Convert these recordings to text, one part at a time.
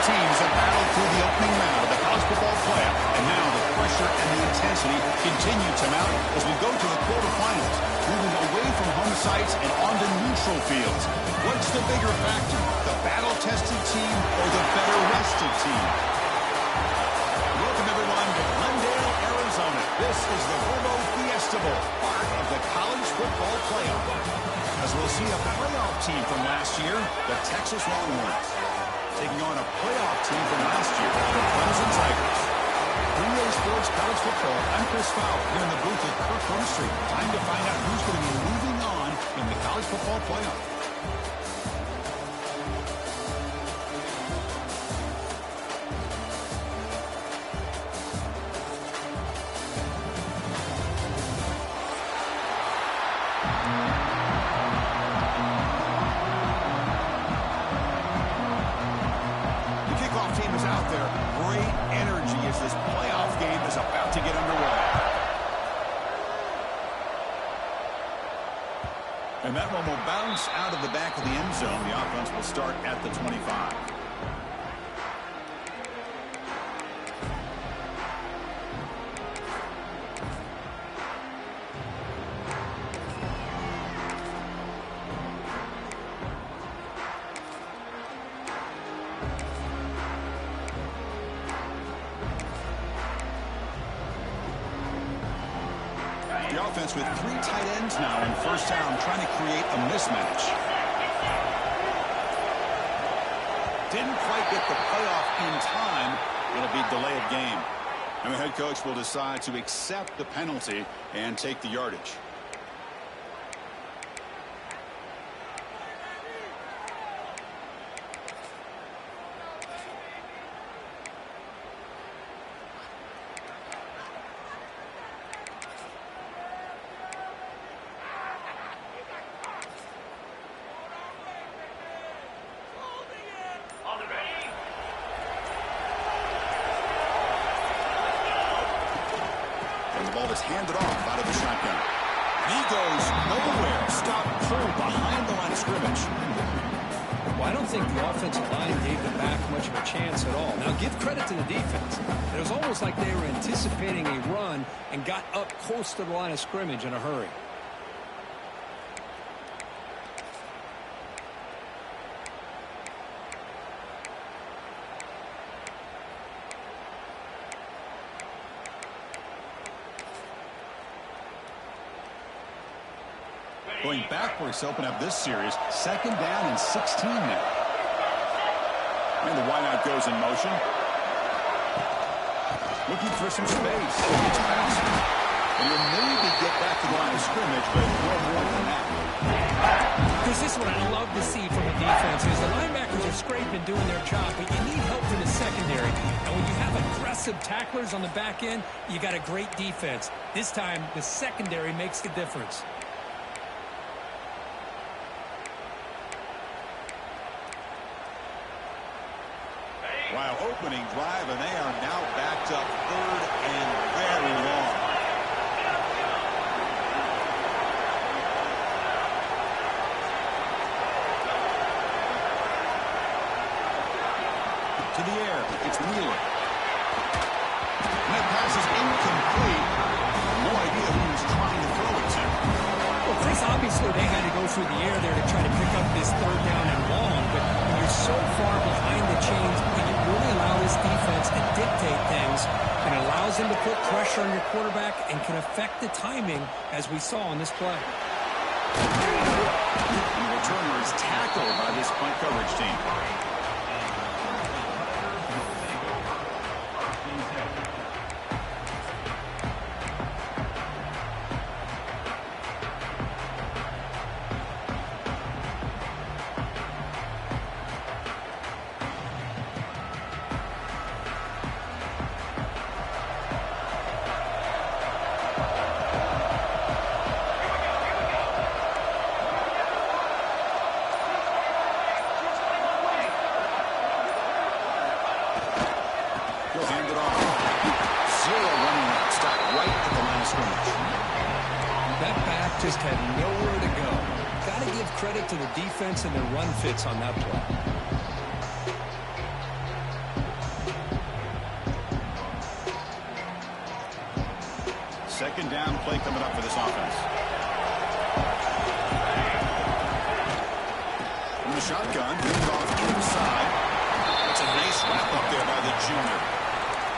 teams have battled through the opening round of the college football playoff, and now the pressure and the intensity continue to mount as we go to the quarterfinals, moving away from home sites and onto neutral fields. What's the bigger factor, the battle-tested team or the better-rested team? Welcome, everyone, to Glendale, Arizona. This is the Robo Fiesta Bowl, part of the college football playoff. As we'll see a playoff team from last year, the Texas Longhorns, taking on a playoff team from last year, the Clemson Tigers. 3A Sports College Football, I'm Chris Fowler, here in the booth at Kirk Street. Time to find out who's going to be moving on in the college football playoff. Team is out there. Great energy as this playoff game is about to get underway. And that one will bounce out of the back of the end zone. The offense will start at the 25. The offense with 3 tight ends now in first down, trying to create a mismatch. Didn't quite get the playoff in time. It'll be delay of game. And the head coach will decide to accept the penalty and take the yardage. Handed off out of the shotgun. He goes nowhere. Stop pulled behind the line of scrimmage. Well, I don't think the offensive line gave the back much of a chance at all. Now, give credit to the defense. It was almost like they were anticipating a run and got up close to the line of scrimmage in a hurry. Going backwards to open up this series. 2nd down and 16 now. And the wideout goes in motion. Looking for some space. It's passing. And he'll maybe get back to the line of scrimmage, but no more than that. This is what I love to see from a defense is the linebackers are scraping, doing their job, but you need help from the secondary. And when you have aggressive tacklers on the back end, you got a great defense. This time, the secondary makes the difference. While opening drive, and they are now backed up 3rd and very long. To the air, it's Wheeler. And that pass is incomplete. No idea who he's trying to throw it to. Well, Chris, obviously they had to go through the air there to try to pick up this 3rd down and long, but when you're so far behind the chains, really allow this defense to dictate things, and it allows them to put pressure on your quarterback and can affect the timing as we saw on this play. The returner is tackled by this punt coverage team. Just had nowhere to go. Got to give credit to the defense and their run fits on that play. second down play coming up for this offense. From the shotgun, moved off inside. It's a nice wrap up there by the junior.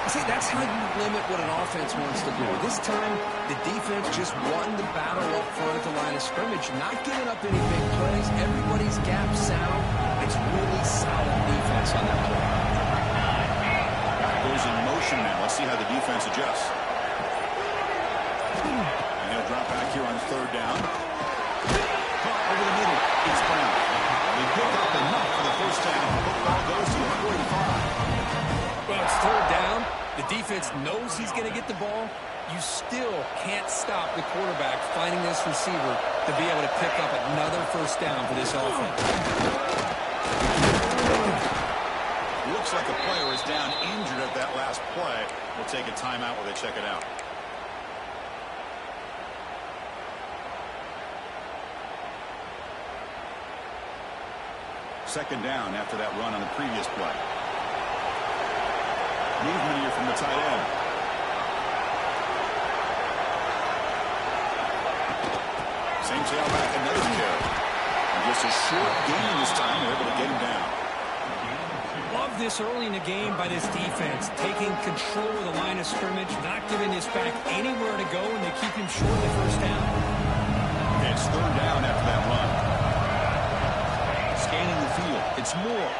See, that's how you limit what an offense wants to do. This time, the defense just won the battle up front at the line of scrimmage, not giving up any big plays. Everybody's gap sound. It's really solid defense on that play. Goes in motion now. Let's see how the defense adjusts. And he'll drop back here on third down. Caught over the middle. It's Brown. They pick up enough for the first down. Football goes to the 45. Well, it's third down. The defense knows he's going to get the ball. You still can't stop the quarterback finding this receiver to be able to pick up another first down for this offense. Looks like a player is down injured at that last play. We'll take a timeout while they check it out. Second down after that run on the previous play. Movement here from the tight end. Same tailback, another carry. And just a short gain this time. They're able to get him down. Love this early in the game by this defense, taking control of the line of scrimmage, not giving this back anywhere to go, and they keep him short of the first down. Okay, it's third down after that run. Scanning the field. It's Moore.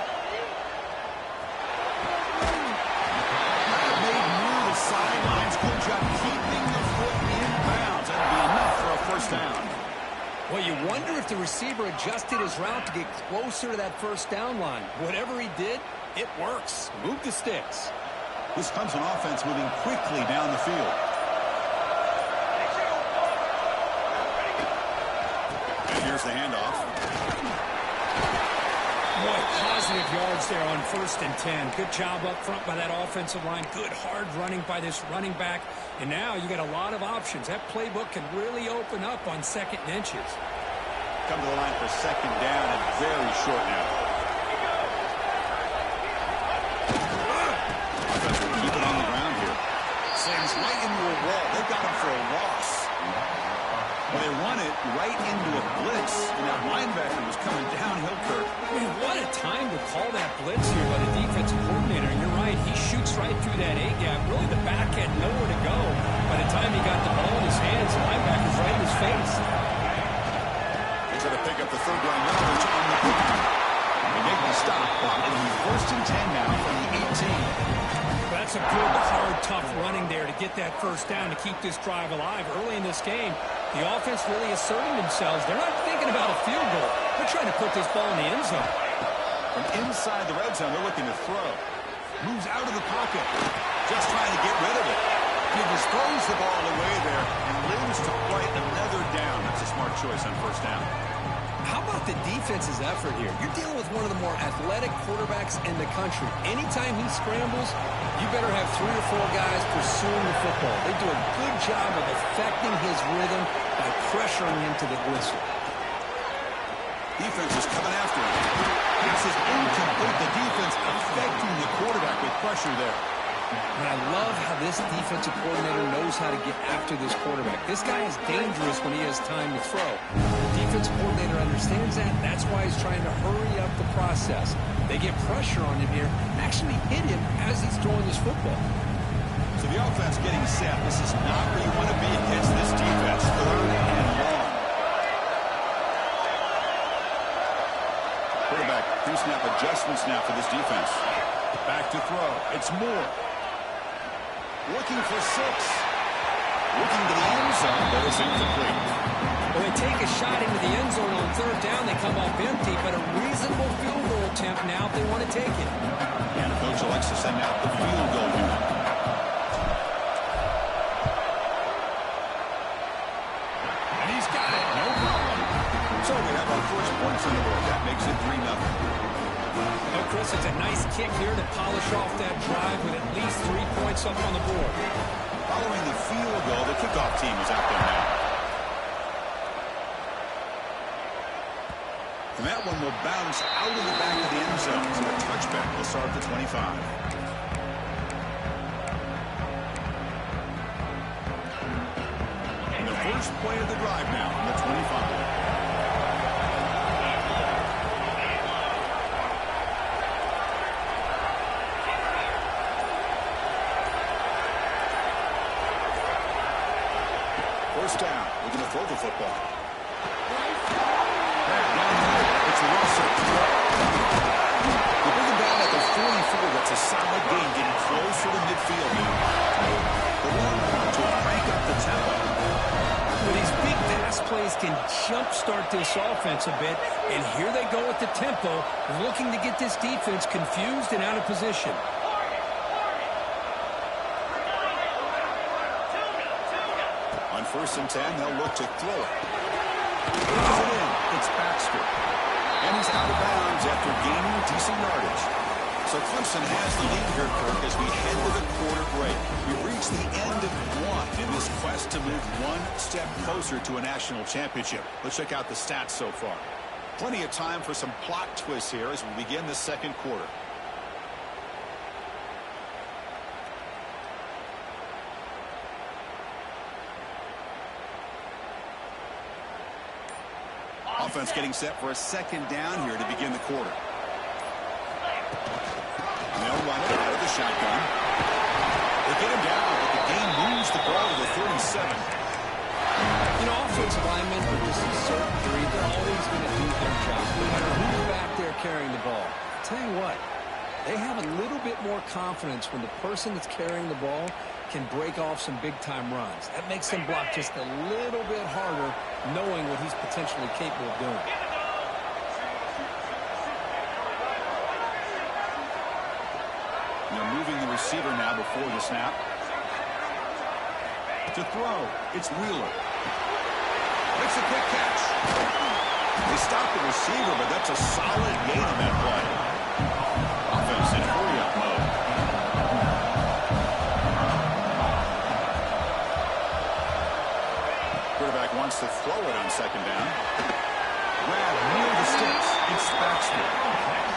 Sidelines, good job keeping the foot in bounds. That'll be enough for a first down. Well, you wonder if the receiver adjusted his route to get closer to that first down line. Whatever he did, it works. Move the sticks. This Clemson offense moving quickly down the field. And here's the handoff. Boy, positive yards there on 1st and 10. Good job up front by that offensive line. Good hard running by this running back. And now you got a lot of options. That playbook can really open up on 2nd and inches. Come to the line for second down and very short now. Offense will keep it on the ground here. Sends right into a wall. They got him for a loss. Well, they run it right into a blitz, and that linebacker was coming downhill, Kirk. Man, what a time to call that blitz here by the defensive coordinator. And you're right, he shoots right through that A-gap. Really, the back had nowhere to go. By the time he got the ball in his hands, the linebacker's right in his face. He's going to pick up the third down yardage on the ground. They make the stop. It'll be 1st and 10 now from the 18. That's a good, hard, tough running there to get that first down to keep this drive alive. Early in this game, the offense really asserting themselves. They're not thinking about a field goal. They're trying to put this ball in the end zone. From inside the red zone, they're looking to throw. Moves out of the pocket. Just trying to get rid of it. He just throws the ball away there and lives to quite another down. That's a smart choice on first down. How about the defense's effort here? You're dealing with one of the more athletic quarterbacks in the country. Anytime he scrambles, you better have 3 or 4 guys pursuing the football. They do a good job of affecting his rhythm by pressuring him to the whistle. Defense is coming after him. Pass is incomplete. The defense affecting the quarterback with pressure there. And I love how this defensive coordinator knows how to get after this quarterback. This guy is dangerous when he has time to throw. The defensive coordinator understands that. That's why he's trying to hurry up the process. They get pressure on him here and actually hit him as he's throwing this football. So the offense getting set. This is not where you want to be against this defense. Third and long. Quarterback pre-snap adjustments now for this defense. Back to throw. It's Moore. Looking for 6. Looking to the end zone, but it's incomplete. Well, they take a shot into the end zone on third down. They come up empty, but a reasonable field goal attempt now if they want to take it. And the coach elects to send out the field goal unit. And he's got it. No problem. So we have our first points on the board. That makes it 3-0. Well, Chris, it's a nice kick here to polish off that drive with at least 3 points up on the board. Following the field goal, the kickoff team is out there now. And that one will bounce out of the back of the end zone. So a touchback will start at the 25. first play of the drive now from the 25. First down. We're going to throw the football. It's Russell. They bring him down at the 44. That's a solid gain, getting closer to midfield now. The long run to crank up the tempo. Well, these big pass plays can jumpstart this offense a bit, and here they go with the tempo, looking to get this defense confused and out of position. On 1st and 10, they'll look to throw it. Pushes it in. It's Baxter. And he's out of bounds after gaining decent yardage. So Clemson has the lead here, Kirk, as we head to the quarter break. We've reached the end of one in this quest to move one step closer to a national championship. Let's check out the stats so far. Plenty of time for some plot twists here as we begin the second quarter. Offense getting set for a second down here to begin the quarter. And they'll run it out of the shotgun. They get him down, but the game moves the ball to the 37. You know, offensive linemen are just a certain breed. They're always going to do their job, no matter who's back there carrying the ball. I'll tell you what, they have a little bit more confidence when the person that's carrying the ball can break off some big-time runs. That makes them block just a little bit harder, knowing what he's potentially capable of doing. They're moving the receiver now before the snap. To throw, it's Wheeler. Makes a quick catch. They stop the receiver, but that's a solid gain on that play. Offense in hurry-up mode. Quarterback wants to throw it on second down. Grab near the sticks. It's Baxter.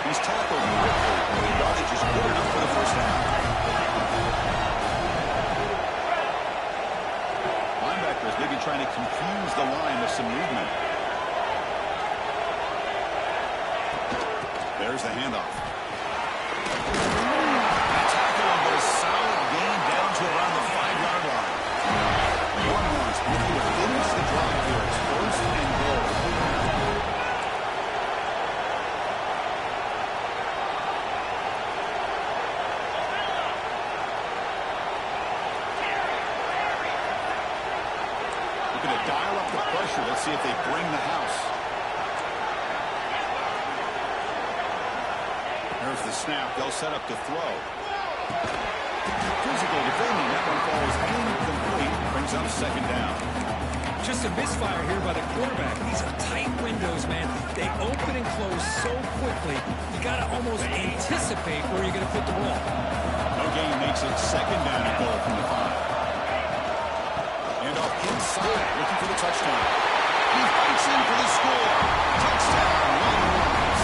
He's tackled quickly. The yardage is good enough for the first down. Linebackers maybe trying to confuse the line with some movement. There's the handoff. Tackle him, but a solid gain down to around the 5-yard line. Longhorns looking to finish the drive here. It's 1st and goal. Looking to dial up the pressure. Let's see if they bring the house. There's the snap. They'll set up to throw. Physical defending. That one falls incomplete. Brings up second down. Just a misfire here by the quarterback. These are tight windows, man. They open and close so quickly, you got to almost anticipate where you're going to put the ball. No gain makes it second down and goal from the 5. And off inside, looking for the touchdown. He fights in for the score. Touchdown, Longhorns.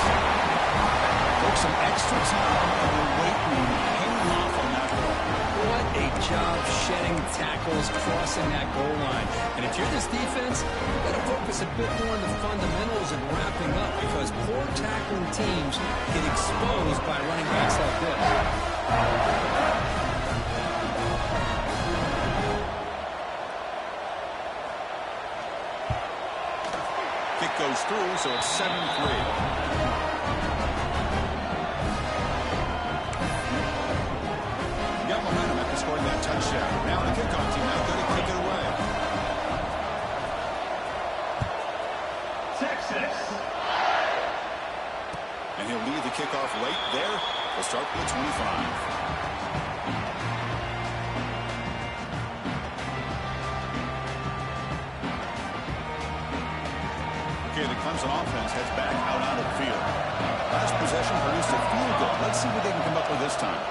Took some extra time and the weight room hanging off on that ball. What a job shedding tackles, crossing that goal line. And if you're this defense, you've got to focus a bit more on the fundamentals and wrapping up, because poor tackling teams get exposed by running backs like this. Kick goes through, so it's 7-3. Got momentum after scoring that touchdown. Now the kickoff team out there to kick it away. Texas. And he'll lead the kickoff late there. We'll start from the 25. Okay, the Clemson offense heads back out on the field. Last possession produced a field goal. Let's see what they can come up with this time.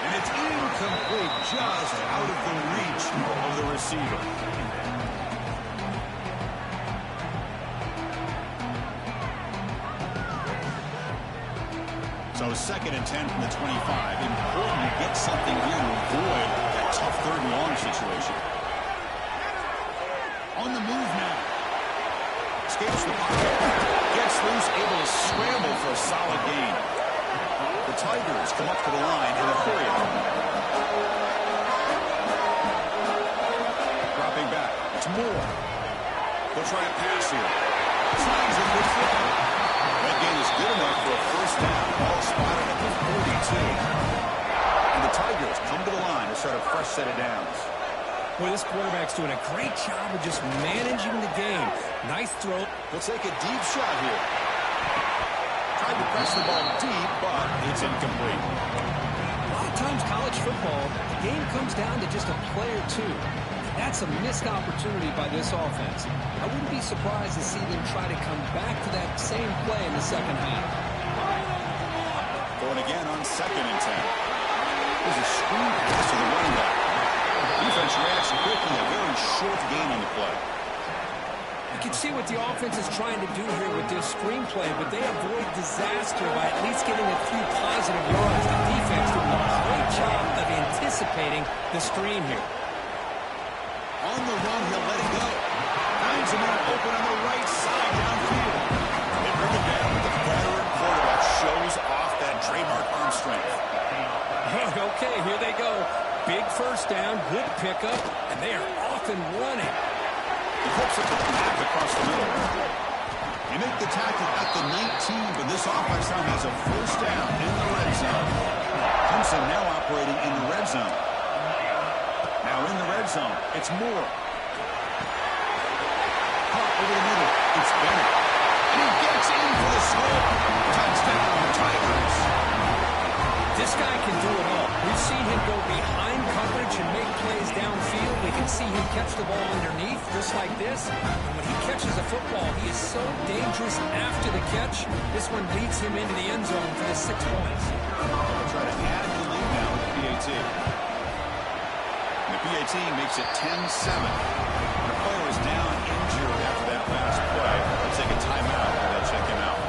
And it's incomplete, just out of the reach of the receiver. So 2nd and 10 from the 25. Important to get something here to avoid that tough 3rd and long situation. On the move now. Escapes the pocket. Gets loose, able to scramble for a solid gain. The Tigers come up to the line in a 3rd. Dropping back. It's Moore. They'll try a pass here. Slides in good fit. That gain is good enough for a 1st down. Ball spotted at the 42. And the Tigers come to the line to start a fresh set of downs. Boy, this quarterback's doing a great job of just managing the game. Nice throw. He'll take a deep shot here. Tried to press the ball deep, but it's incomplete. A lot of times college football, the game comes down to just a play or two. That's a missed opportunity by this offense. I wouldn't be surprised to see them try to come back to that same play in the 2nd half. Going again on 2nd and 10. There's a screen pass to the running back. Defense reacts quickly, a very short gain on the play. You can see what the offense is trying to do here with this screenplay, but they avoid disaster by at least getting a few positive yards. The defense doing a great job of anticipating the screen here. On the run, he'll let it go. Finds a man open on the right side downfield. They bring it down. The veteran quarterback shows off that trademark arm strength. Okay, here they go. Big 1st down, good pickup, and they are off and running. He hooks it back across the middle. They make the tackle at the 19, but this offense now has a 1st down in the red zone. Clemson now operating in the red zone. Now in the red zone, it's Moore. Caught over the middle, it's Bennett. And he gets in for the score. Touchdown, Tigers. This guy can do it all. We've seen him go behind coverage and make plays downfield. We can see him catch the ball underneath, just like this. And when he catches the football, he is so dangerous after the catch. This one leads him into the end zone for the 6 points. They'll try to add the lead now with the PAT. And the PAT makes it 10-7. The player is down injured after that last play. They'll take a timeout and they'll check him out.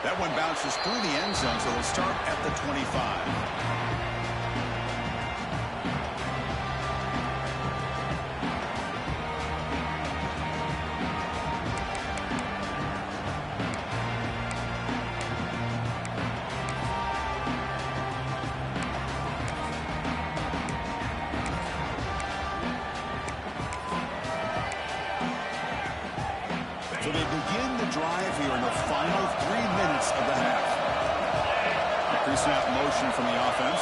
That one bounces through the end zone, so they'll start at the 25. So they begin the drive here in the final 3 minutes of the half. Pre-snap motion from the offense.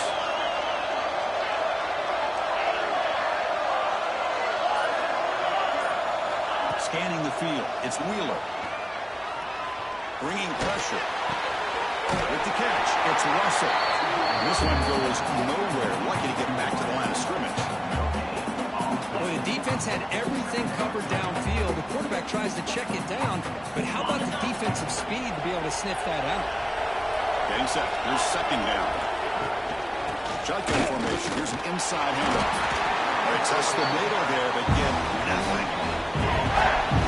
Scanning the field, it's Wheeler. Bringing pressure. With the catch, it's Russell. And this one goes nowhere. Lucky to get back to the line of scrimmage. Well, the defense had everything covered downfield. The quarterback tries to check it down, but how about the defensive speed to be able to sniff that out? Getting set. Here's 2nd down. Shotgun formation. Here's an inside handoff. They test the middle there, but get nothing.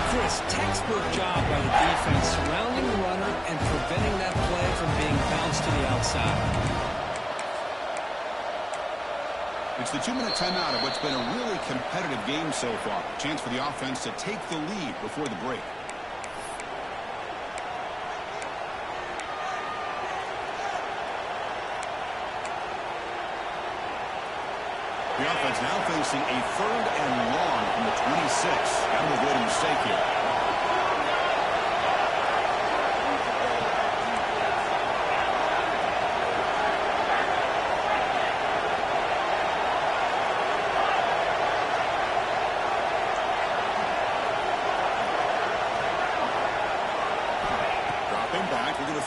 Chris, textbook job by the defense surrounding the runner and preventing that play from being bounced to the outside. It's the 2-minute timeout of what's been a really competitive game so far. Chance for the offense to take the lead before the break. The offense now facing a 3rd and long from the 26. Got to avoid a mistake here.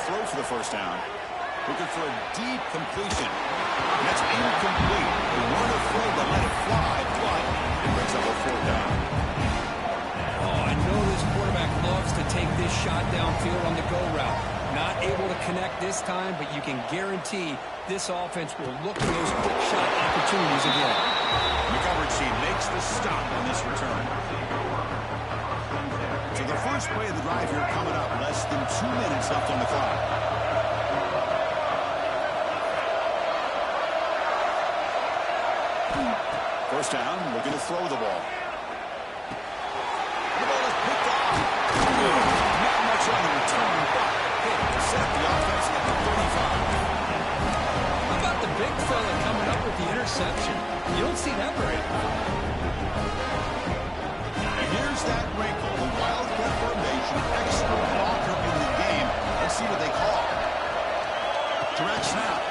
Throw for the 1st down. Looking for a deep completion. And that's incomplete. They weren't afraid to let it fly, but it brings up a 4th down. Oh, I know this quarterback loves to take this shot downfield on the go route. Not able to connect this time, but you can guarantee this offense will look for those quick shot opportunities again. The coverage team makes the stop on this return. So the first play of the drive here coming up. Less than 2 minutes left on the clock. first down, looking to throw the ball. The ball is picked off. Not much on the return, but hit set the offense at the 35. How about the big fella coming up with the interception? You don't see that very often. And here's that wrinkle, the wildcat formation, extra blocker in the game. Let's see what they call. Direct snap.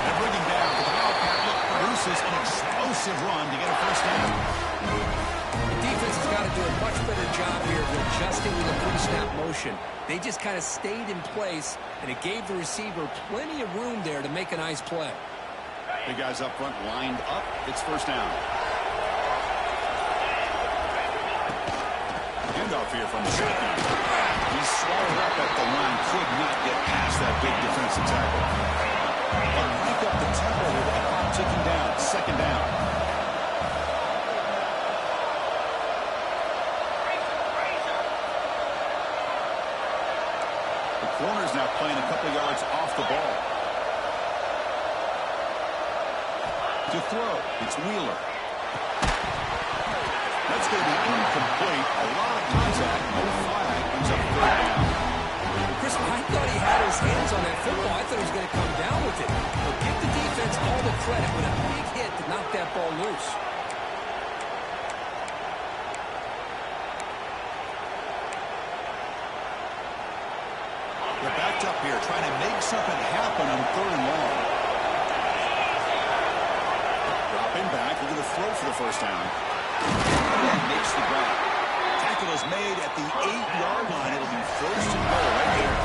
And bringing down the wildcat look produces an explosive run to get a first down. The defense has got to do a much better job here of adjusting to the pre-snap motion. They just kind of stayed in place, and it gave the receiver plenty of room there to make a nice play. The guys up front lined up. It's first down. Handoff here from the shotgun. He's swallowed up at the line. Could not get past that big defensive tackle. But crank up the tempo with the clock ticking down. Second down. The corner's now playing a couple yards off the ball. To throw, it's Wheeler. That's going to be incomplete. A lot of contact. No flag. Comes up third down. Chris, I thought he had his hands on that football. I thought he was going to come down with it. But give the defense all the credit with a big hit to knock that ball loose. They're backed up here, trying to make something happen on third and long. Dropping back, we're going to throw for the first down. And makes the grab. Tackle is made at the 8-yard line. It'll be first and goal right here.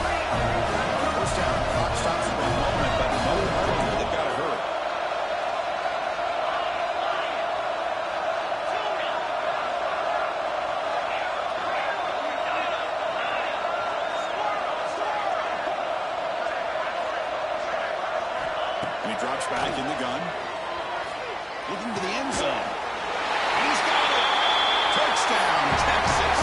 First down. Clock stops for a moment, but no hurry. They've got to hurry. And he drops back in the gun. Looking to the end zone. He's got it. Touchdown, Texas.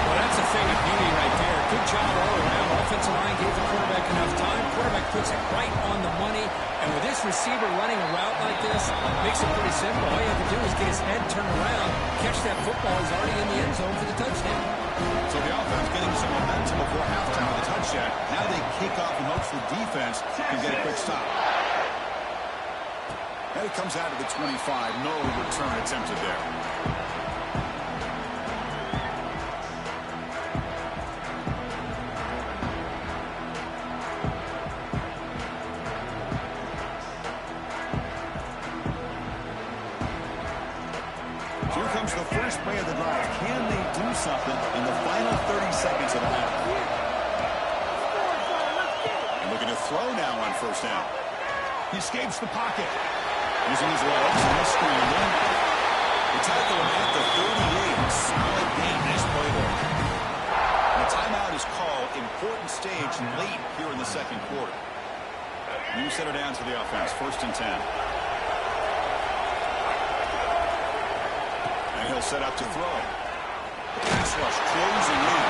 Well, that's a thing of beauty right there. Good job all around. Offensive line gave the quarterback enough time. Quarterback puts it right on the money. And with this receiver running a route like this, makes it pretty simple. All you have to do is get his head turned around, catch that football. He's already in the end zone for the touchdown. So the offense getting some momentum before halftime with a touchdown. Now they kick off and hopes the defense can get a quick stop. And it comes out of the 25. No return attempted there. Here comes the first play of the drive. Can they do something in the final 30 seconds of the half? And looking to throw now on first down. He escapes the pocket. Using his legs and the scrambling. The tackle him at the 38. Solid game. Nice play there. The timeout is called. Important stage late here in the second quarter. New center down to the offense. First and 10. And he'll set up to throw. The pass rush closing in.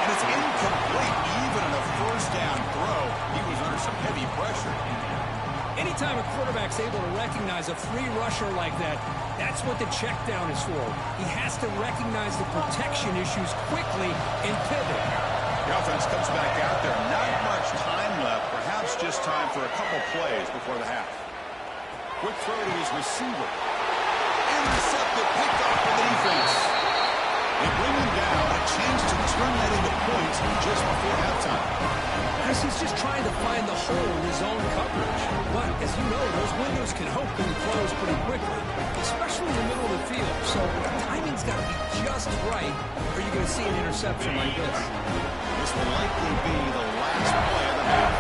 And it's incomplete. Even on a first down throw, he was under some heavy pressure. Anytime a quarterback's able to recognize a free rusher like that, that's what the check down is for. He has to recognize the protection issues quickly and pivot. The offense comes back out there. Not much time left. Perhaps just time for a couple plays before the half. Quick throw to his receiver. Intercepted, picked off the defense. They bring him down. A chance to turn that into points just before halftime. Chris, he's just trying to find the hole in his own coverage. But, as you know, those windows can hopefully close pretty quickly, especially in the middle of the field. So the timing's got to be just right, or you're going to see an interception like this. This will likely be the last play of the half.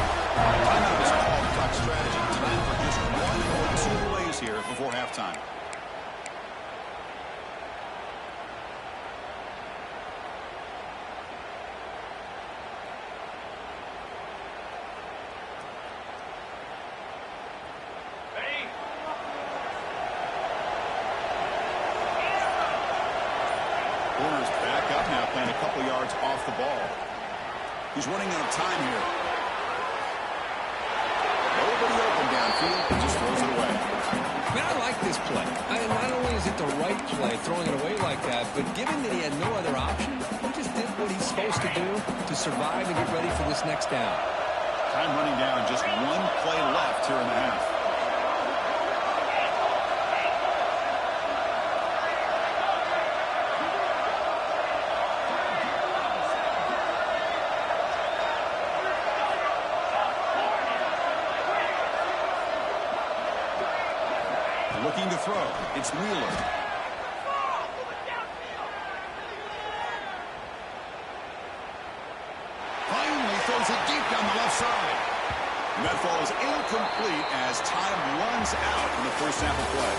Timeout is called. Clock strategy. Time for just one or two plays here before halftime. Corner's back up now, playing a couple yards off the ball. He's running out of time here. field and just throws it away. Man, I like this play. Not only is it the right play, throwing it away like that, but given that he had no other option, he just did what he's supposed to do to survive and get ready for this next down. Time running down, just one play left here in the half. Looking to throw. It's Wheeler. Finally throws it deep down the left side. And that ball is incomplete as time runs out in the first half of play.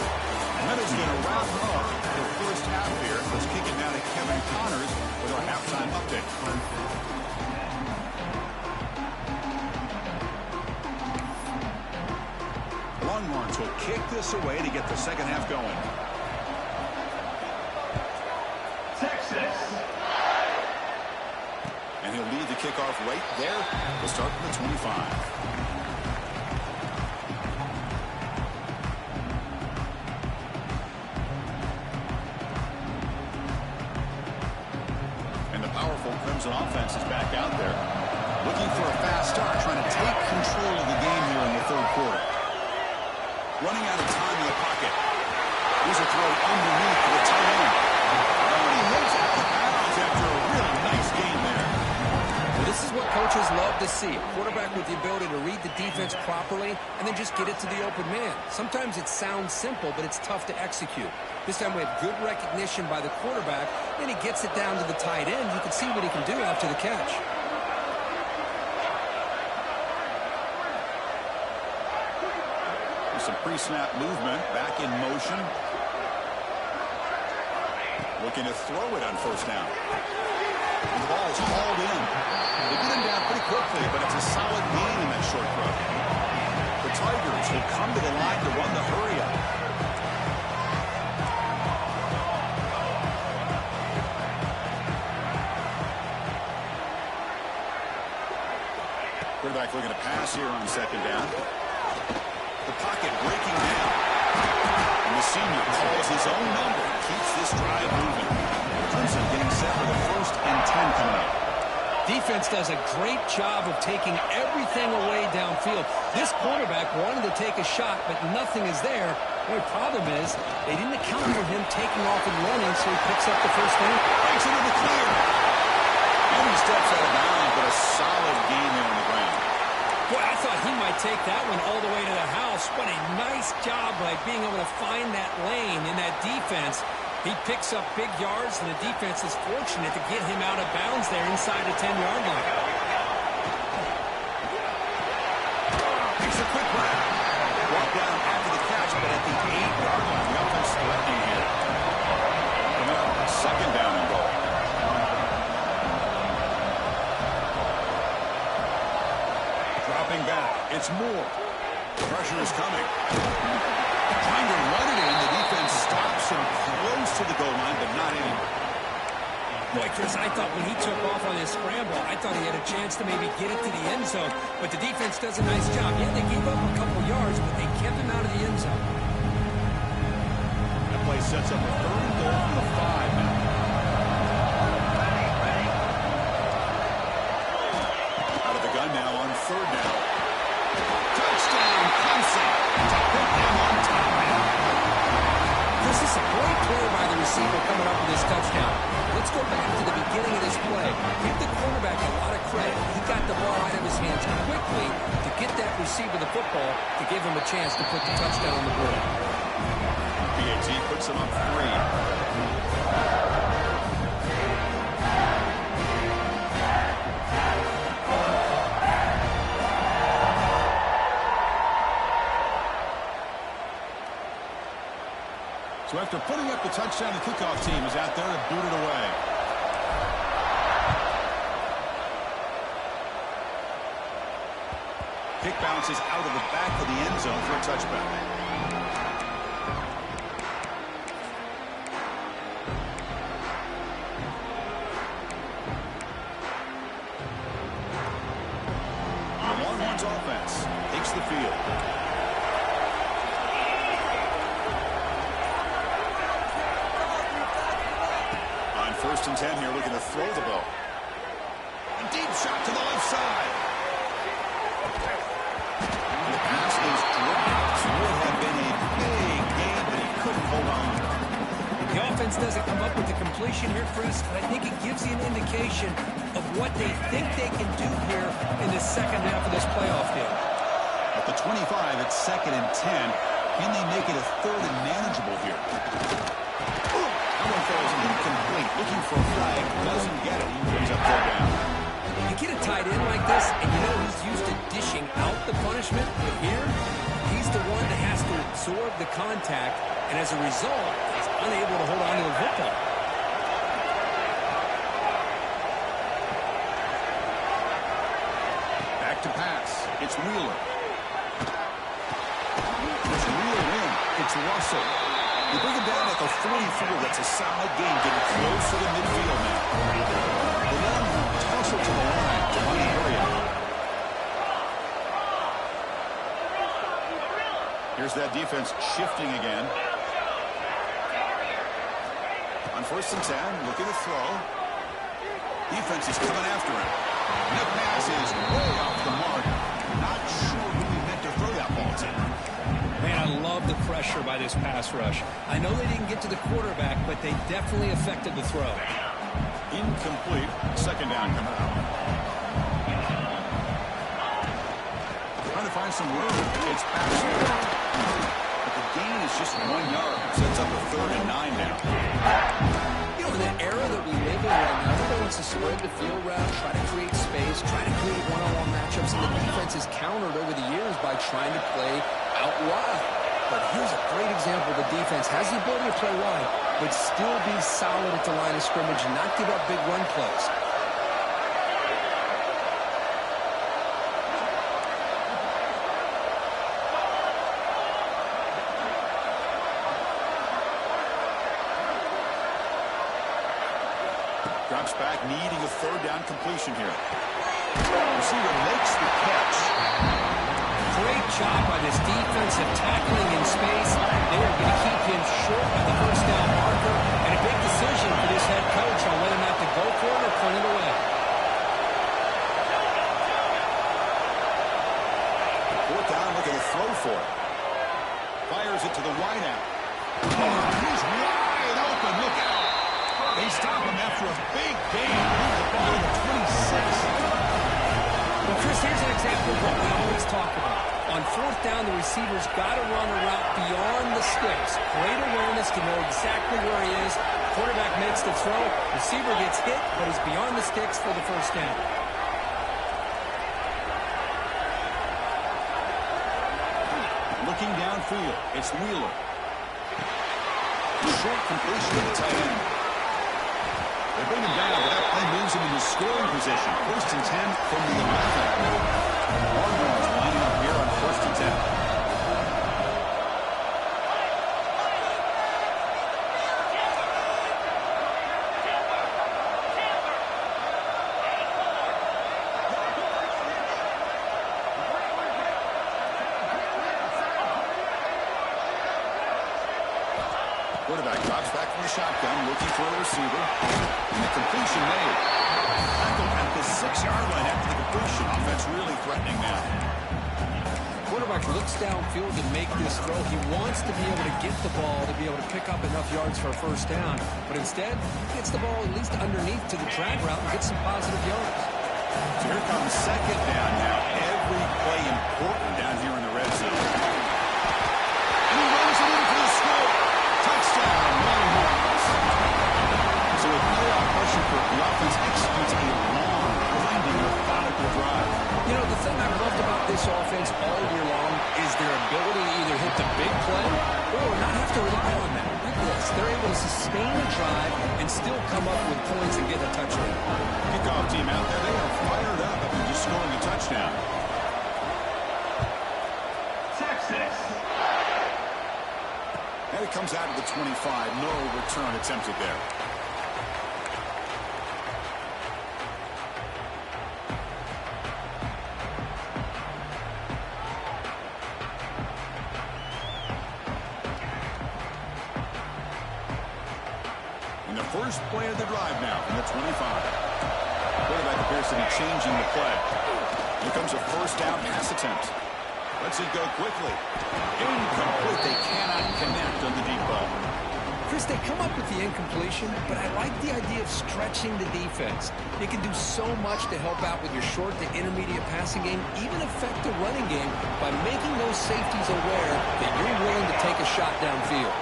And that is going to wrap up the first half here. Let's kick it now to Kevin Connors with our halftime update. Longhorns will kick this away to get the second half going. Texas. And he'll lead the kickoff right there. We'll start from the 25. And the powerful Clemson offense is back out there. Looking for a fast start, trying to take control of the game here in the third quarter. Running out of time in the pocket. Here's a throw underneath to the tight end. And he moves out of bounds after a really nice game there. Well, this is what coaches love to see. A quarterback with the ability to read the defense properly and then just get it to the open man. Sometimes it sounds simple, but it's tough to execute. This time we have good recognition by the quarterback, and he gets it down to the tight end. You can see what he can do after the catch. Some pre-snap movement, back in motion. Looking to throw it on first down. And the ball is hauled in. They get him down pretty quickly, but it's a solid gain in that short throw. The Tigers will come to the line to run the hurry up. Quarterback looking to pass here on second down. The pocket breaking down. And the senior calls his own number. Keeps this drive moving. Clemson getting set for the 1st and 10 coming up. Defense does a great job of taking everything away downfield. This quarterback wanted to take a shot, but nothing is there. The only problem is they didn't account for him taking off and running, so he picks up the first down. Breaks into the clear. And he steps out of bounds, but a solid gain there on the ground. Boy, I thought he might take that one all the way to the house. What a nice job by being able to find that lane in that defense. He picks up big yards, and the defense is fortunate to get him out of bounds there inside the 10-yard line. Takes a quick run. Brought down after the catch, but at the 8-yard line, the offense threatening here. Coming up, second down and goal. Dropping back. It's Moore. Pressure is coming. Trying to run it in. The defense stops him close to the goal line, but not in. Boy, Chris, I thought when he took off on his scramble, I thought he had a chance to maybe get it to the end zone. But the defense does a nice job. Yeah, they gave up a couple yards, but they kept him out of the end zone. That play sets up a 3rd and goal from the 5 now. Out of the gun now on 3rd down. Touchdown, Clemson. To put them on top. This is a great play by the receiver coming up with this touchdown. Let's go back to the beginning of this play. Give the quarterback a lot of credit. He got the ball out of his hands quickly to get that receiver the football to give him a chance to put the touchdown on the board. PAT puts him up 3. So after putting up the touchdown, the kickoff team is out there to boot it away. Kick bounces out of the back of the end zone for a touchback. The Longhorns offense takes the field. First and 10 here, looking to throw the ball. A deep shot to the left side. And the pass is dropped. This would have been a big gain, but he couldn't hold on. The offense doesn't come up with the completion here, Chris, but I think it gives you an indication of what they think they can do here in the second half of this playoff game. At the 25, it's 2nd and 10. Can they make it a 3rd and manageable here? That one falls incomplete. Looking for a flag. Doesn't get it. He brings up 3rd down. You get a tight end like this, and you know he's used to dishing out the punishment, but here, he's the one that has to absorb the contact, and as a result, he's unable to hold on to the football. Back to pass. It's Wheeler. It's Wheeler in. It's Russell. They bring him down at the 44. That's a solid game, getting closer to midfield now. They let him tussle to the line to run the area. Here's that defense shifting again. On 1st and 10, looking to throw. Defense is coming after him. And that pass is way off the mark. Not sure who he meant to throw that ball to. Man, I love the pressure by this pass rush. I know they didn't get to the quarterback, but they definitely affected the throw. Incomplete. 2nd down coming out. Trying to find some room. It's passed. But the gain is just 1 yard. Sets up a 3rd and 9 now. You know, in the era that we live in right now, everybody wants to spread the field route, try to create space, try to create one-on-one matchups, and the defense is countered over the years by trying to play out wide. But here's a great example. The defense has the ability to play wide, but still be solid at the line of scrimmage and not give up big run plays. Drops back, needing a 3rd down completion here. Receiver makes the catch. Great job by this defensive tackling in space. They are going to keep him short by the 1st down marker. And a big decision for this head coach on whether or not to go for it or punt it away. 4th down, looking to throw for it. Fires it to the wideout. He's wide open. Look out. They stop him after a big gain. Leave the ball at the 26. Well, Chris, here's an example of what we always talk about. On 4th down, the receiver's got to run a route beyond the sticks. Great awareness to know exactly where he is. Quarterback makes the throw. Receiver gets hit, but he's beyond the sticks for the 1st down. Looking downfield, it's Wheeler. Short completion to the tight end. They bring him down, but that play moves him into scoring position. 1st and 10 from the 11. Longhorns lining up here on 1st and 10. Quarterback drops back from the shotgun, looking for a receiver. And the completion made. Tackled at the 6-yard line after the completion. Offense really threatening now. Quarterback looks downfield to make this throw. He wants to be able to get the ball to be able to pick up enough yards for a 1st down. But instead, he gets the ball at least underneath to the drag route and gets some positive yards. So here comes 2nd down now. Every play important down here in the red zone. And he runs it in for the score. Touchdown, Longhorns. So with no pressure for the offense executes a long, winding, methodical drive. You know, the thing I've loved about this offense all year long is their ability to either hit the big play or not have to rely on that. Look at this. They're able to sustain a drive and still come up with points and get a touchdown. Kickoff team out there, they are fired up after just scoring a touchdown. Texas. And it comes out of the 25. No return attempted there. first play of the drive now from the 25. Quarterback appears to be changing the play. Here comes a first down pass attempt. Lets it go quickly. Incomplete. They cannot connect on the deep ball. Chris, they come up with the incompletion, but I like the idea of stretching the defense. They can do so much to help out with your short to intermediate passing game, even affect the running game by making those safeties aware that you're willing to take a shot downfield.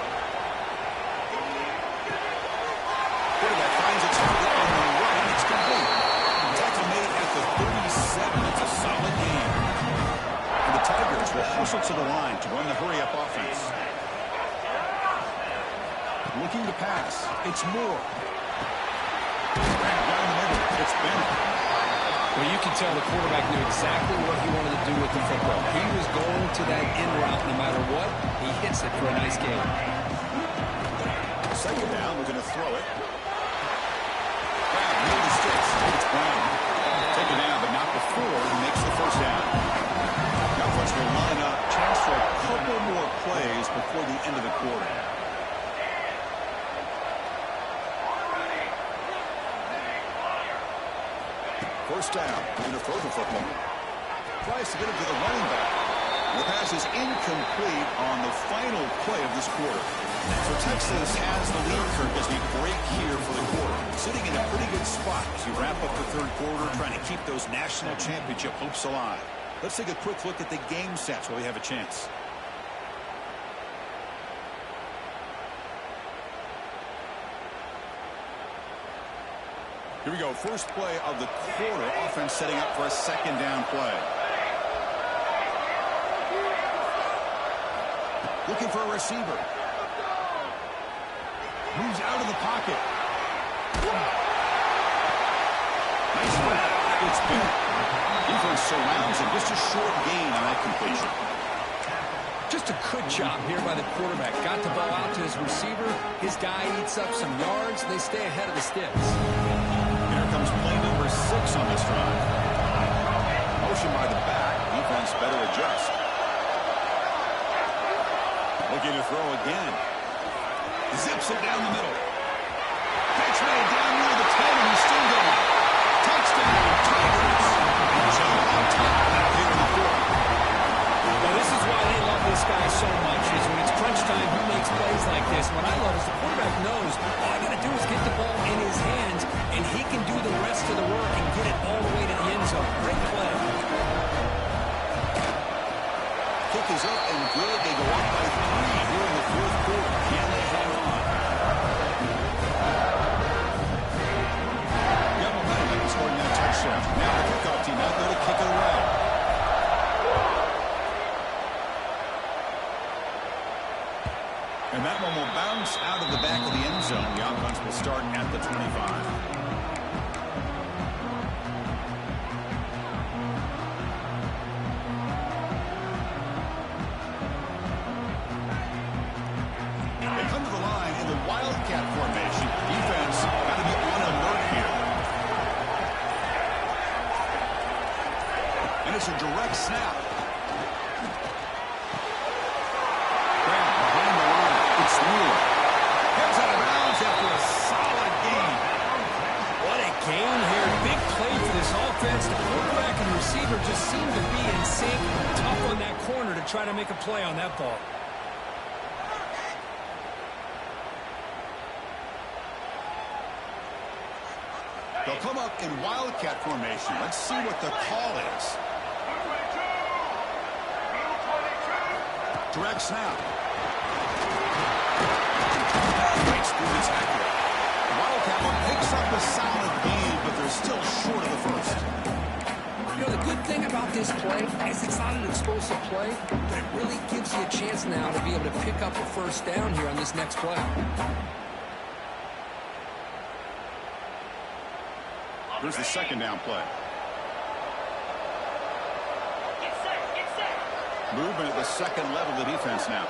Quarterback finds its target on the right. It's complete. Tackle made at the 37. It's a solid game. And the Tigers will hustle to the line to run the hurry-up offense. Looking to pass. It's Moore. Back down the middle. It's Bennett. Well, you can tell the quarterback knew exactly what he wanted to do with the football. He was going to that in route no matter what. He hits it for a nice game. Second down, we're going to throw it. Brown near the sticks. It's Brown. Taken down, but not before he makes the first down. Now let's go line up. Chance for a couple more plays before the end of the quarter. First down, going to throw the football. Tries to get it to the running back. The pass is incomplete on the final play of this quarter. So Texas has the lead, Kirk, as we break here for the quarter. Sitting in a pretty good spot as we wrap up the third quarter, trying to keep those national championship hopes alive. Let's take a quick look at the game stats while we have a chance. Here we go. First play of the quarter. Offense setting up for a second down play. Looking for a receiver. Moves out of the pocket. Nice grab. It's Bennett. Defense surrounds him. Just a short gain on that completion. Just a good job here by the quarterback. Got the ball out to his receiver. His guy eats up some yards. They stay ahead of the sticks. Here comes play number 6 on this drive. Motion by the back. Defense better adjust. Looking to throw again. Zips it down the middle. Catch made down near the 10, and he's still going. Touchdown, Tigers. He's on top here in the fourth. Well, this is why they love this guy so much, is when it's crunch time, he makes plays like this. What I love is the quarterback knows all I got to do is get the ball in his hands, and he can do the rest of the work and get it all the way to the end zone. Great play. Kick is up and good. They go up by 3 here in the fourth quarter. Can they hang on? Got momentum after scoring that touchdown. Now the kickoff team out there to kick it away. And that one will bounce out of the back of the end zone. The offense will start at the 25. Wildcat formation. Defense got to be on alert here. And it's a direct snap. Brown behind the line. It's Wheeler. Heads out of bounds after a solid game. What a game here. Big play for this offense. The quarterback and receiver just seem to be in sync. Tough on that corner to try to make a play on that ball. They'll come up in Wildcat formation. Let's see what the call is. Direct snap. Right through the tackle. Wildcat one picks up a solid gain, but they're still short of the first. You know, the good thing about this play is it's not an explosive play, but it really gives you a chance now to be able to pick up a first down here on this next play. Here's the second down play. Movement at the second level of the defense now.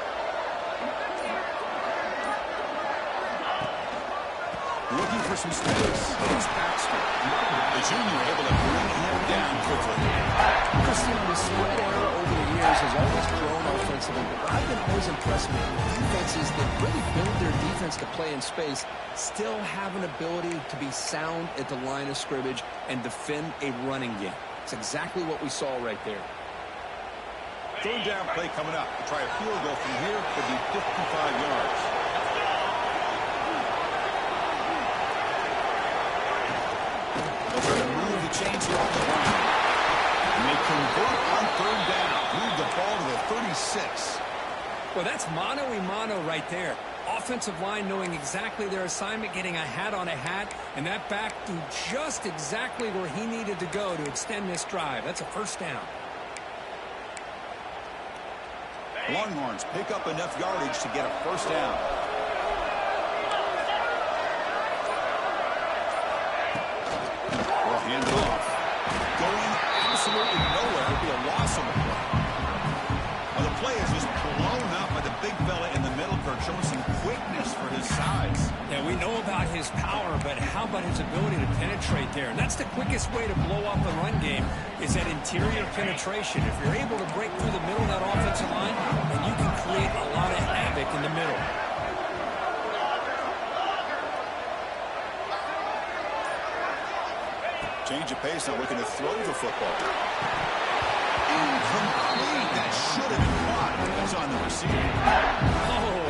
Looking for some space. It's Baxter. The junior able to bring him down quickly. Christian, the spread error over the years has always grown offensive offensively, but what I've been always impressed with defenses that really build their defense to play in space still have an ability to be sound at the line of scrimmage and defend a running game. It's exactly what we saw right there. Third down play coming up. To try a field goal from here could be 55 yards. They'll try to move the chains here on the line. And they convert on third down. Move the ball to the 36. Well, that's mano-a-mano right there. Offensive line knowing exactly their assignment, getting a hat on a hat, and that back to just exactly where he needed to go to extend this drive. That's a first down. Longhorns pick up enough yardage to get a first down. Well, hand it off. Going absolutely nowhere would be a loss of the play. Well, the play is just blown up by the big fella in the middle, Kirk, showing some quickness for his size. Yeah, we know about his power, but how about his ability to penetrate there? And that's the quickest way to blow up the run game, is that interior penetration. If you're able to break through the middle of that offensive line, then you can create a lot of havoc in the middle. Change of pace, now looking to throw the football. Incomplete. That should have been caught. That's on the receiver. Oh,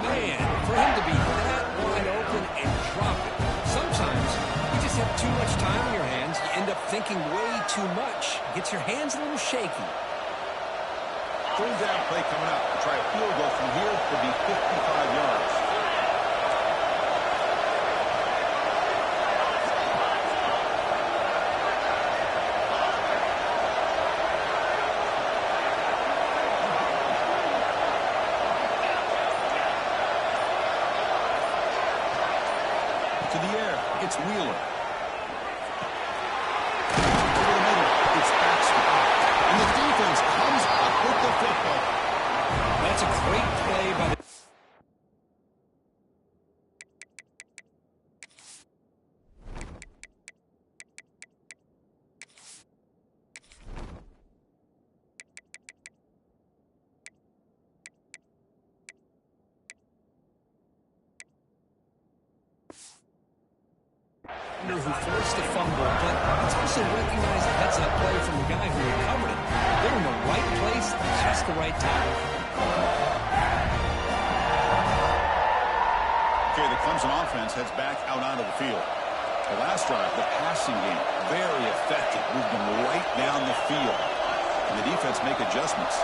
man. For him to be that wide open and drop it. Sometimes you just have too much time in your hands. You end up thinking way too much. Gets your hands a little shaky. Third down play coming up. To try a field goal from here could be 55 yards. To the air, it's Wheeler. Over the middle, it's Baxter. And the defense comes up with the football. That's a great play by the... who forced the fumble, but it's also recognized that that's a play from the guy who recovered it. They're in the right place at just the right time. Okay, the Clemson offense heads back out onto the field. The last drive, the passing game, very effective. Moved them right down the field. And the defense make adjustments.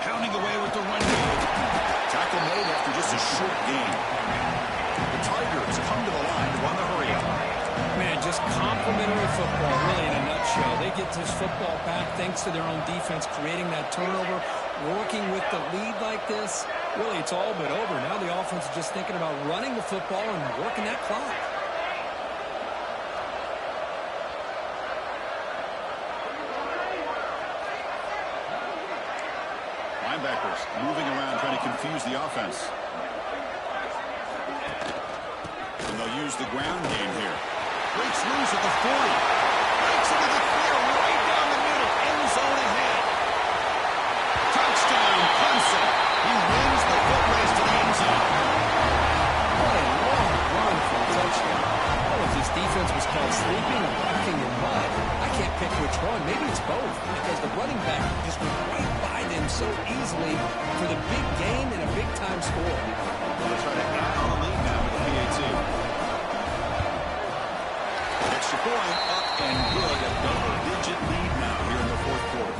Pounding away with the run game. Tackle made after just a short game. The Tigers come to the line to run the hurry-up. Man, just complimentary football, really, in a nutshell. They get this football back thanks to their own defense, creating that turnover, working with the lead like this. Really, it's all but over. Now the offense is just thinking about running the football and working that clock. Linebackers moving around, trying to confuse the offense. And they'll use the ground game here. Breaks loose at the 40. Breaks into the clear right down the middle. End zone ahead. Touchdown, Clemson. He wins the foot race to the end zone. What a long run for a touchdown. I don't know if this defense was called sleeping or walking in mud. I can't pick which one. Maybe it's both, because the running back just went right by them so easily for the big gain and a big-time score. They'll try to add on the lead now with the PAT. Extra point up and good. A double-digit lead now here in the fourth quarter.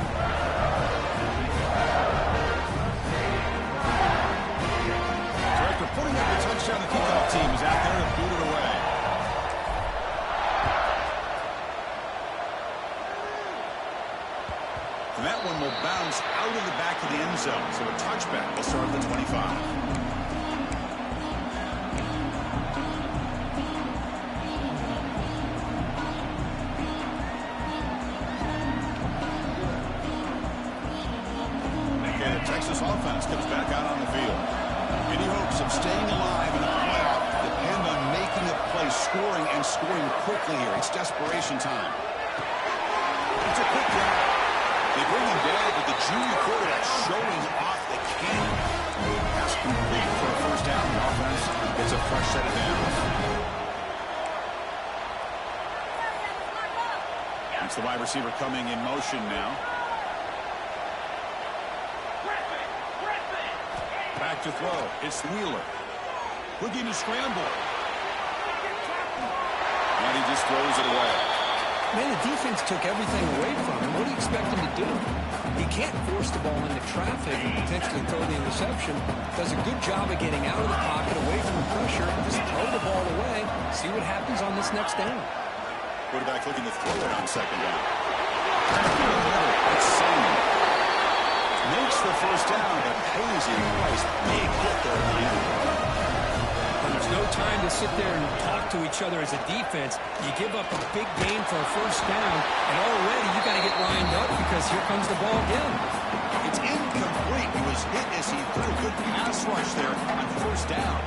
Director putting up the touchdown. The kickoff team is out there to boot it away. And that one will bounce out of the back of the end zone. So a touchback will start at the 25. Texas offense comes back out on the field. Any hopes of staying alive in the playoff depend on making a play, scoring, and scoring quickly here. It's desperation time. It's a quick drive. They bring him today, but the junior quarterback showing off the cannon. Pass complete for a first down. The offense gets a fresh set of downs. It's the wide receiver coming in motion now. Back to throw. It's Wheeler. Looking to scramble. And he just throws it away. Man, the defense took everything away from him. What do you expect him to do? He can't force the ball into traffic and potentially throw the interception. Does a good job of getting out of the pocket, away from the pressure, and just throw the ball away. See what happens on this next down. Quarterback looking to throw it on second down. It's Simon. Makes the first down, but pays a price. Big hit there at the end. And there's no time to sit there and talk to each other as a defense. You give up a big gain for a first down, and already you got to get lined up because here comes the ball again. It's incomplete. He was hit as he threw a good pass rush there on first down.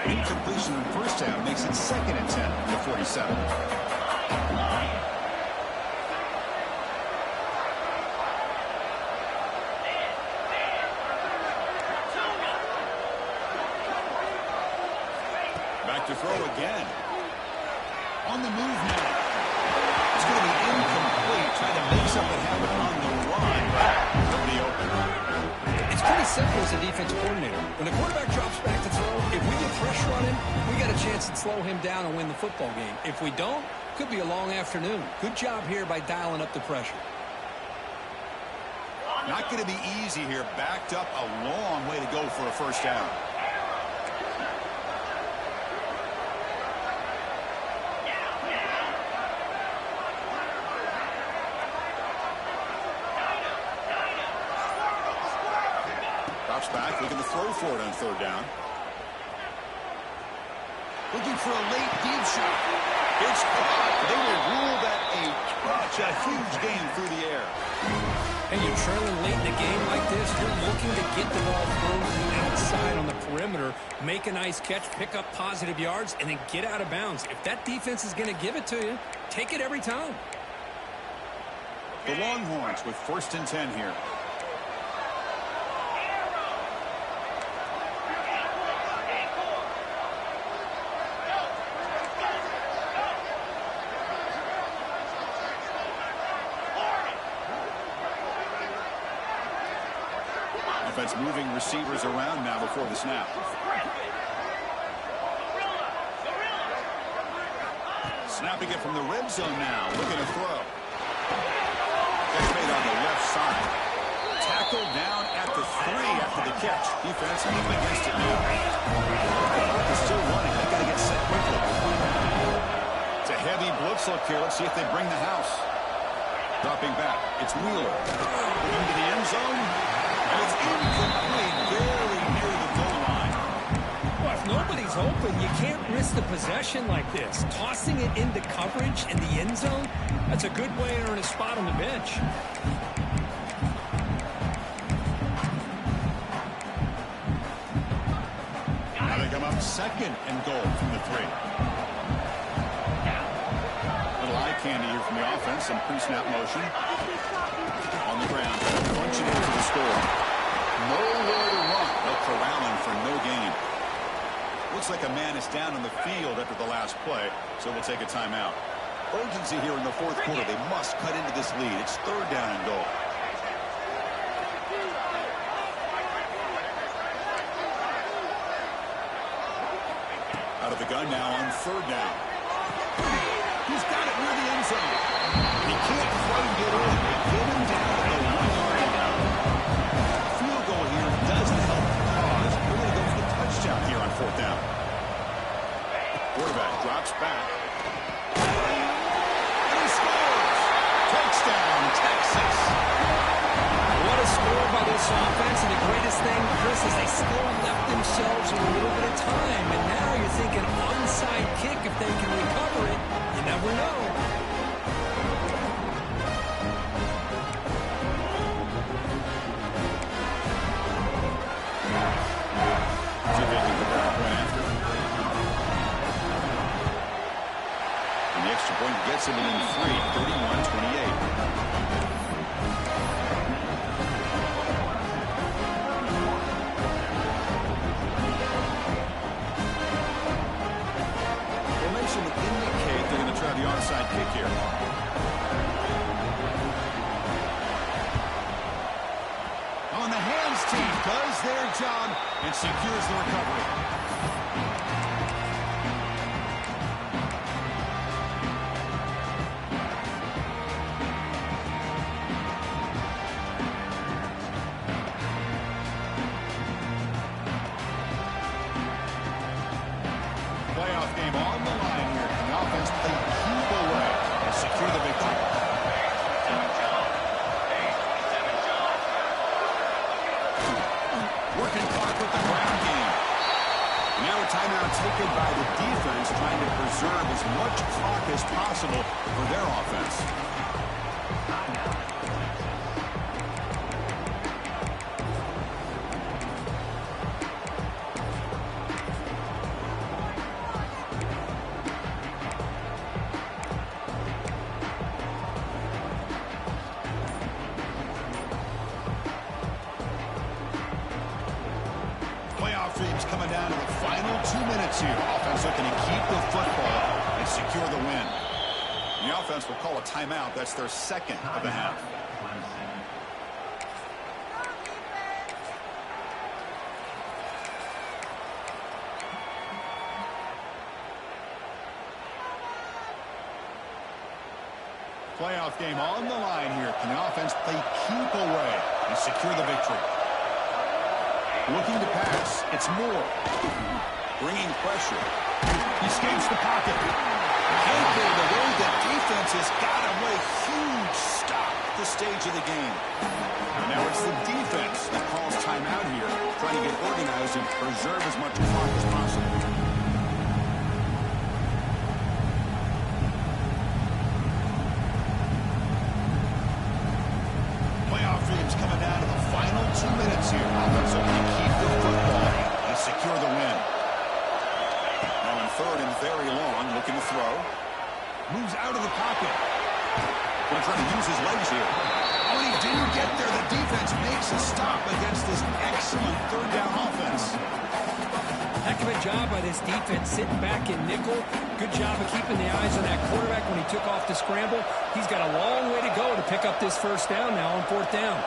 Incompletion on first down makes it 2nd and 10 to 47. To throw again. On the move now. It's going to be incomplete. Trying to make something happen on the run, but nobody open. It's pretty simple as a defensive coordinator. When the quarterback drops back to throw, if we get pressure on him, we got a chance to slow him down and win the football game. If we don't, could be a long afternoon. Good job here by dialing up the pressure. Not going to be easy here. Backed up a long way to go for a first down. Back, looking to throw for it on third down. Looking for a late deep shot. It's caught. They will rule that a catch, a huge gain through the air. And you're trailing late in a game like this, you're looking to get the ball thrown to the outside on the perimeter, make a nice catch, pick up positive yards, and then get out of bounds. If that defense is going to give it to you, take it every time. The Longhorns with 1st and 10 here. Offense moving receivers around now before the snap. Snapping it from the red zone now. Looking to throw. That's made on the left side. Tackled down at the 3 after the catch. Defense up against it now. The clock is still running. They've got to get set quickly. It's a heavy blitz look here. Let's see if they bring the house. Dropping back. It's Wheeler. Into the end zone. And it's incomplete, very near the goal line. Well, if nobody's open, you can't risk the possession like this. Tossing it into coverage in the end zone, that's a good way to earn a spot on the bench. Now they come up 2nd and goal from the 3. Little eye candy here from the offense, some pre-snap motion. On the ground, punching into the score. Nowhere to run. They're corralling for no gain. Looks like a man is down on the field after the last play, so we'll take a timeout. Urgency here in the 4th quarter. They must cut into this lead. It's 3rd down and goal. Out of the gun now on 3rd down. He's got it near the end zone. He can't quite get in. They get him down at the 1-yard line. Field goal here doesn't help the cause. We're going to go for the touchdown here on 4th down. Quarterback drops back. And he scores! Touchdown, Texas! What a score by this offense, and the greatest thing, Chris, is they still left themselves a little bit of time, and now you're thinking onside kick if they can recover it. You never know. See if they can get that point after. And the extra point gets him in 3, 31-28. His team does their job and secures the recovery. Playoff game on the line here. Can the offense play keep away and secure the victory? Working clock with the ground game. Now a timeout taken by the defense, trying to preserve as much clock as possible for their offense. Coming down to the final 2 minutes here. Offense looking to keep the football and secure the win. The offense will call a timeout. That's their second of the half. Playoff game on the line here. Can the offense play keep away and secure the victory? Looking to pass. It's Moore. Bringing pressure. He escapes the pocket. Can't go the way the defense has got him with a huge stop at this stage of the game. And now it's the defense that calls timeout here, trying to get organized and preserve as much clock as possible. Playoff games coming down to the final 2 minutes here. Offense looking to keep the football and secure the win. Now in third and very long, looking to throw. Moves out of the pocket. Going to try to use his legs here. Oh, and he didn't get there. The defense makes a stop against this excellent third down offense. Heck of a job by this defense, sitting back in nickel. Good job of keeping the eyes on that quarterback when he took off the scramble. He's got a long way to go to pick up this first down now on fourth down.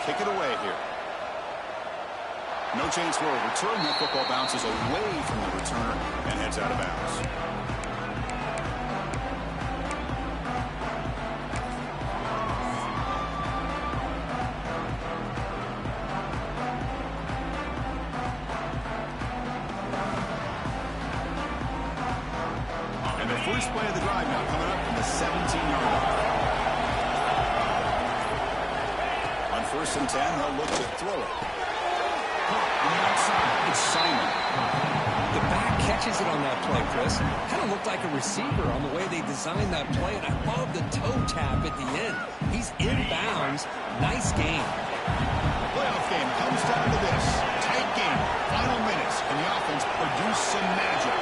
Kick it away here. No chance for a return. That football bounces away from the returner and heads out of bounds. And the first play of the drive now coming up from the 17-yard line. First and 10, they'll look to throw it. On the outside, it's Simon. The back catches it on that play, Chris. Kind of looked like a receiver on the way they designed that play, and I love the toe tap at the end. He's inbounds. Nice game. The playoff game comes down to this. Tight game. Final minutes, and the offense produced some magic.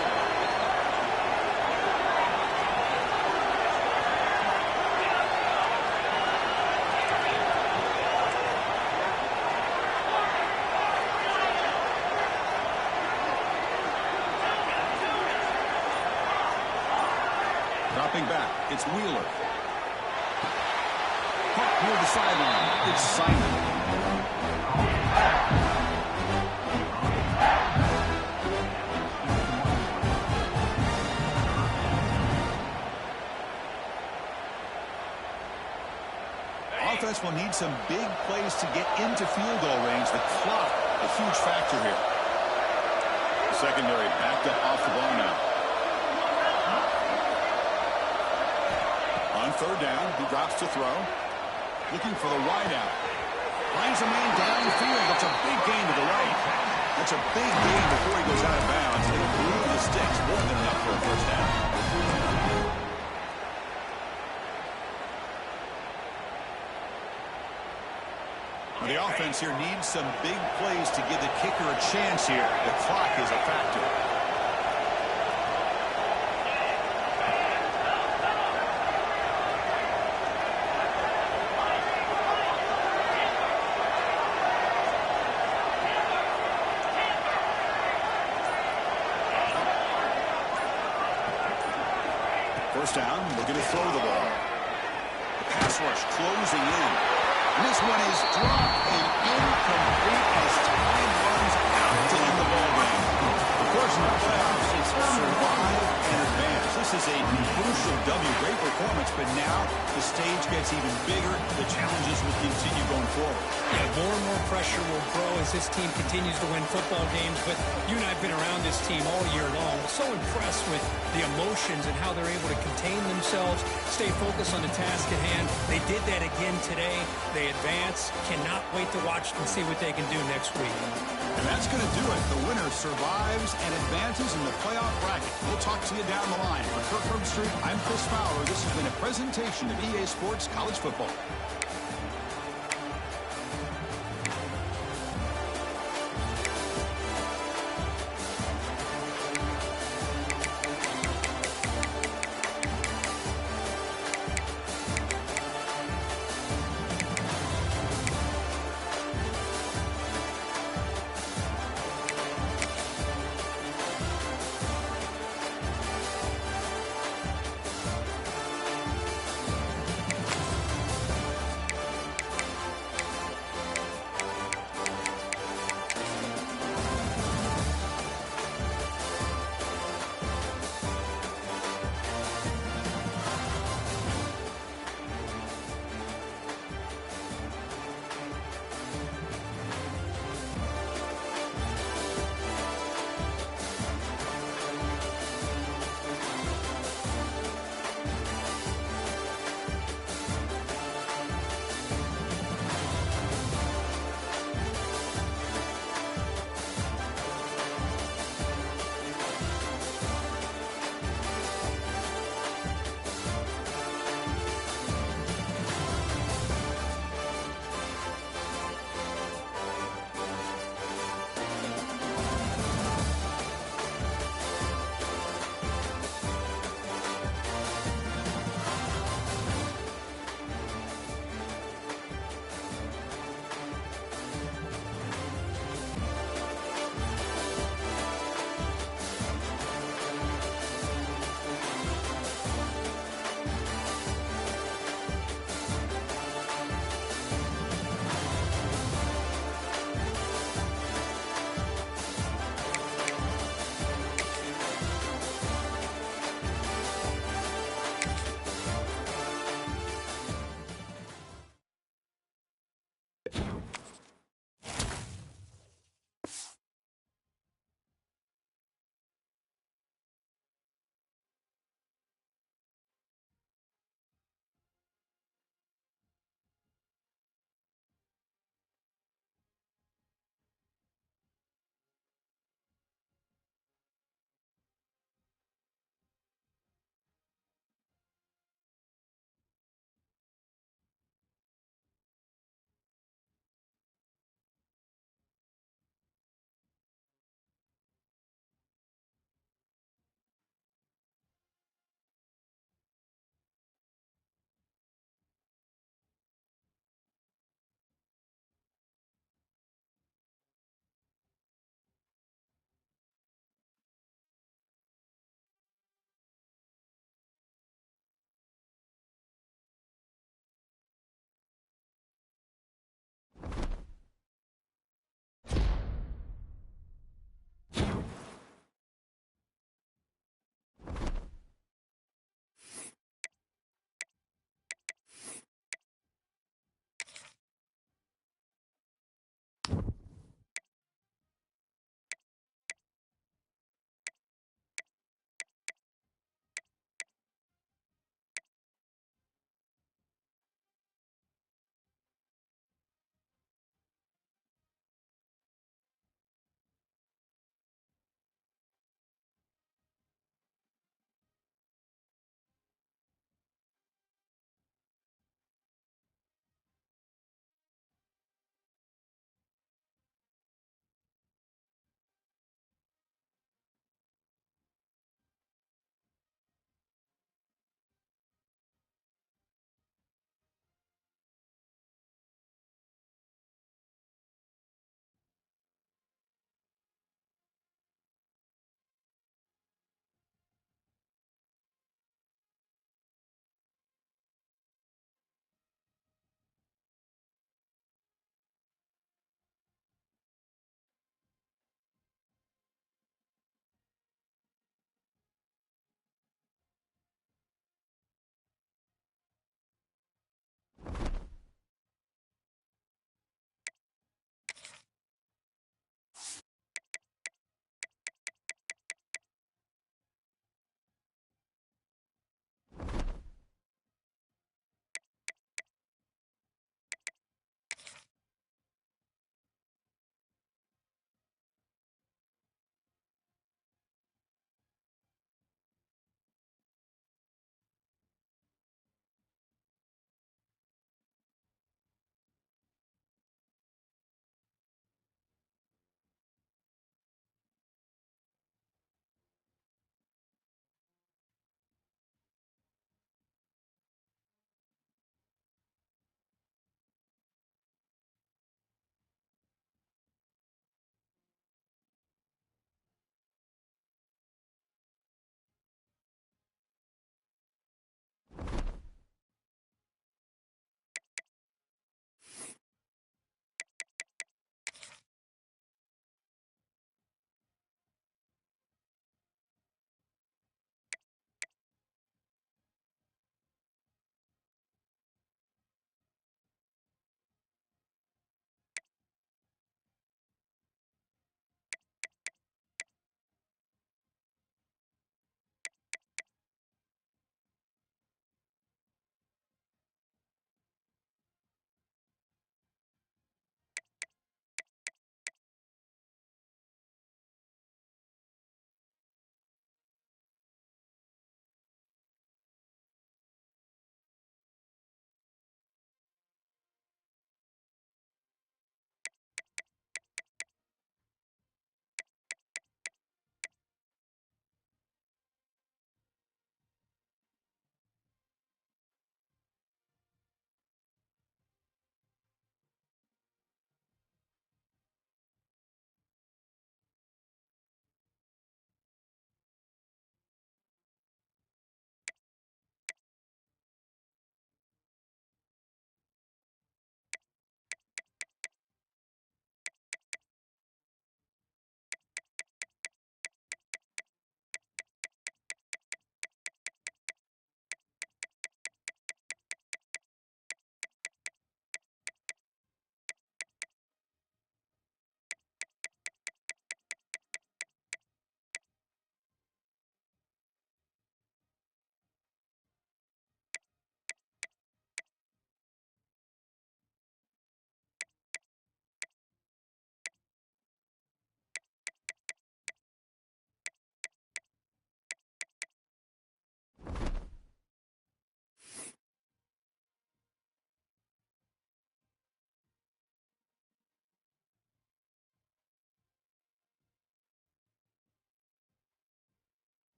Dropping back, it's Wheeler. Caught near the sideline, it's Simon. Offense will need some big plays to get into field goal range. The clock, a huge factor here. The secondary backed up off the ball now. On third down, he drops to throw. Looking for the wideout. Finds a man downfield. That's a big gain to the right. That's a big gain before he goes out of bounds. It'll groove the sticks. More than enough for a first down. The offense here needs some big plays to give the kicker a chance here. The clock is a factor. First down, we're going to throw the ball. The pass rush closing in. And this one is dropped and incomplete as time runs out to end the ball game. Of course, in the playoffs, it's survive and advance. This is a crucial W. Great performance, but now the stage gets even bigger. The challenges will continue going forward. Yeah, more and more pressure will grow as this team continues to win football games. But you and I have been around this team all year long. So impressed with the emotions and how they're able to contain themselves, stay focused on the task at hand. They did that again today. They advance. Cannot wait to watch and see what they can do next week. And that's going to do it. The winner survives and advances in the playoff bracket. We'll talk to you down the line. For Kirk Herbstreit, I'm Chris Fowler. This has been a presentation of EA Sports College Football.